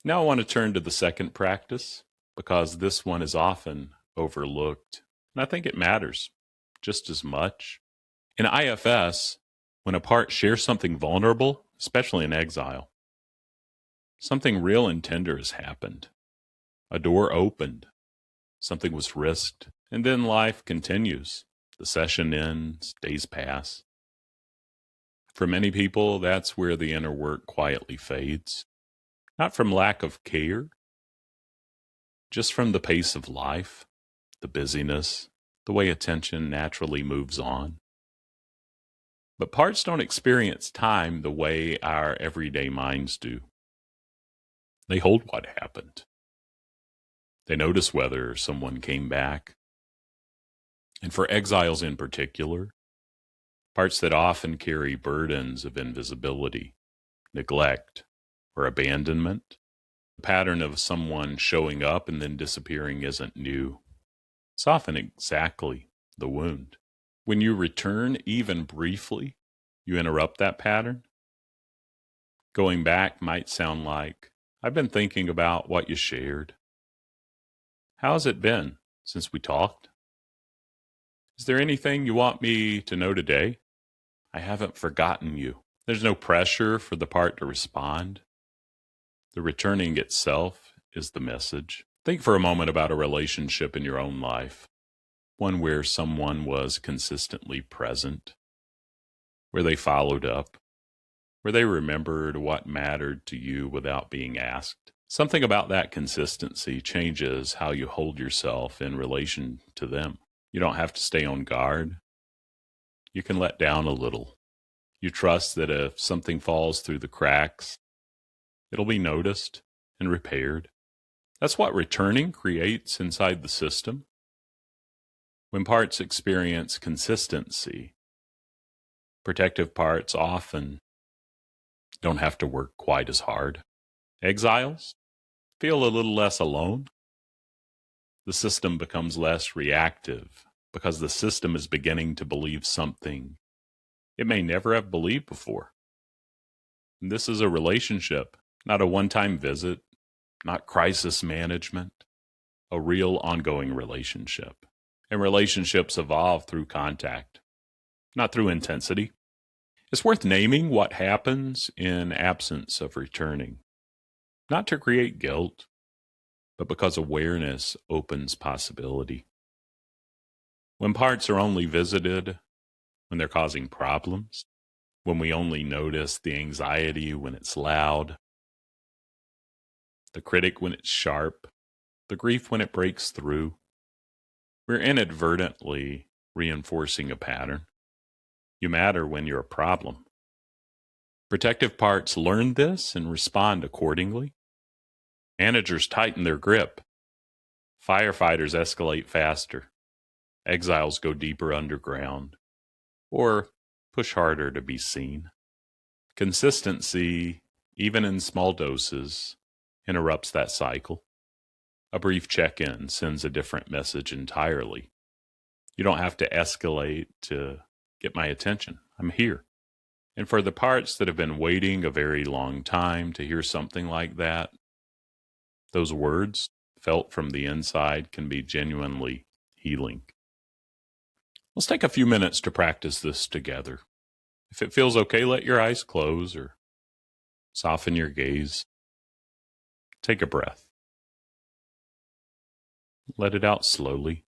Now I want to turn to the second practice because this one is often overlooked. And I think it matters just as much. In IFS, when a part shares something vulnerable, especially in exile, something real and tender has happened. A door opened, something was risked, and then life continues. The session ends, days pass. For many people, that's where the inner work quietly fades. Not from lack of care, just from the pace of life, the busyness, the way attention naturally moves on. But parts don't experience time the way our everyday minds do. They hold what happened. They notice whether someone came back. And for exiles in particular, parts that often carry burdens of invisibility, neglect, or abandonment, the pattern of someone showing up and then disappearing isn't new. It's often exactly the wound. When you return, even briefly, you interrupt that pattern. Going back might sound like, I've been thinking about what you shared. How has it been since we talked? Is there anything you want me to know today? I haven't forgotten you. There's no pressure for the part to respond. The returning itself is the message. Think for a moment about a relationship in your own life, one where someone was consistently present, where they followed up, where they remembered what mattered to you without being asked. Something about that consistency changes how you hold yourself in relation to them. You don't have to stay on guard. You can let down a little. You trust that if something falls through the cracks, it'll be noticed and repaired. That's what returning creates inside the system. When parts experience consistency, protective parts often don't have to work quite as hard. Exiles feel a little less alone. The system becomes less reactive because the system is beginning to believe something it may never have believed before. And this is a relationship, not a one-time visit, not crisis management, a real ongoing relationship. And relationships evolve through contact, not through intensity. It's worth naming what happens in absence of returning, not to create guilt, but because awareness opens possibility. When parts are only visited when they're causing problems, when we only notice the anxiety when it's loud, the critic when it's sharp, the grief when it breaks through, we're inadvertently reinforcing a pattern. You matter when you're a problem. Protective parts learn this and respond accordingly. Managers tighten their grip. Firefighters escalate faster. Exiles go deeper underground or push harder to be seen. Consistency, even in small doses, interrupts that cycle. A brief check-in sends a different message entirely. You don't have to escalate to get my attention. I'm here. And for the parts that have been waiting a very long time to hear something like that, those words felt from the inside can be genuinely healing. Let's take a few minutes to practice this together. If it feels okay, let your eyes close or soften your gaze. Take a breath. Let it out slowly.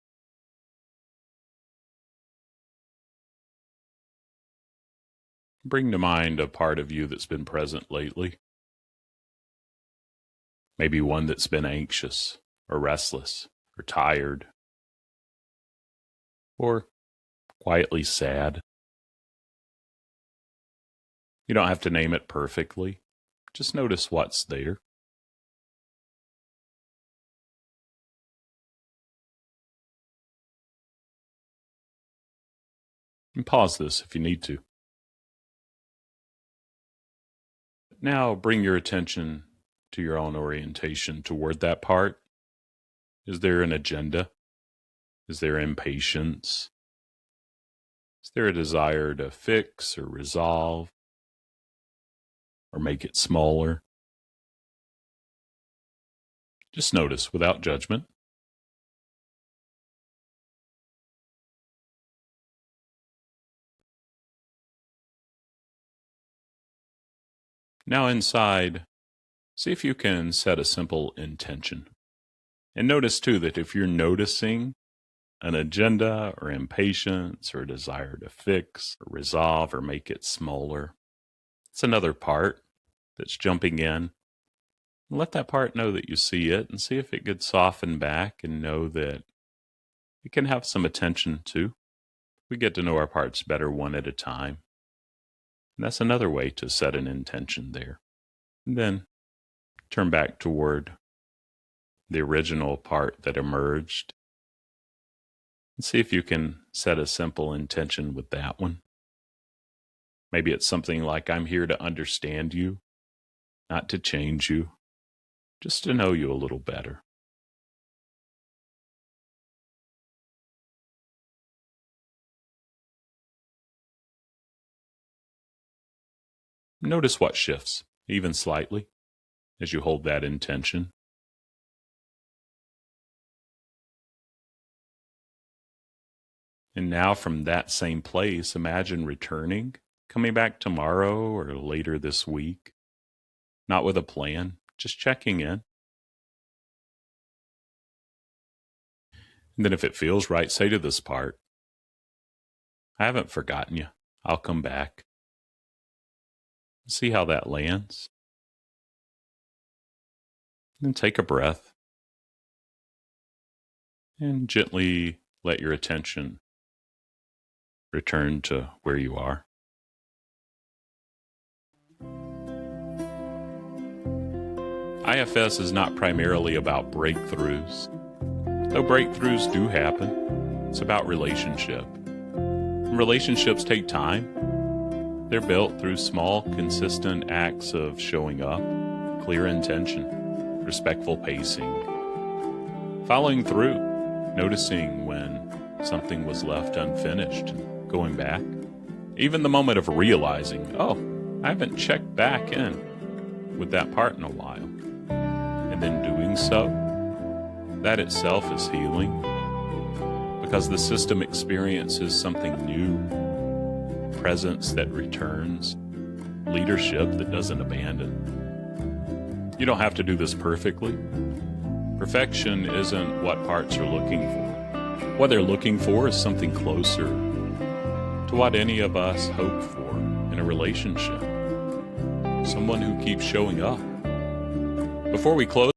Bring to mind a part of you that's been present lately. Maybe one that's been anxious or restless or tired or quietly sad. You don't have to name it perfectly. Just notice what's there. And pause this if you need to. Now bring your attention to your own orientation toward that part. Is there an agenda? Is there impatience? Is there a desire to fix or resolve or make it smaller? Just notice without judgment. Now inside, see if you can set a simple intention. And notice too that if you're noticing an agenda or impatience or a desire to fix or resolve or make it smaller, it's another part that's jumping in. Let that part know that you see it and see if it gets softened back, and know that it can have some attention too. We get to know our parts better one at a time. And that's another way to set an intention there. And then turn back toward the original part that emerged and see if you can set a simple intention with that one. Maybe it's something like, I'm here to understand you, not to change you, just to know you a little better. Notice what shifts, even slightly, as you hold that intention. And now from that same place, imagine returning, coming back tomorrow or later this week, not with a plan, just checking in. And then if it feels right, say to this part, I haven't forgotten you. I'll come back. See how that lands. Then take a breath and gently let your attention return to where you are. IFS is not primarily about breakthroughs, though breakthroughs do happen. It's about relationship. And relationships take time. They're built through small, consistent acts of showing up, clear intention, respectful pacing, following through, noticing when something was left unfinished, and going back. Even the moment of realizing, oh, I haven't checked back in with that part in a while. And then doing so, that itself is healing, because the system experiences something new, presence that returns, leadership that doesn't abandon. You don't have to do this perfectly. Perfection isn't what parts are looking for. What they're looking for is something closer to what any of us hope for in a relationship. Someone who keeps showing up. Before we close,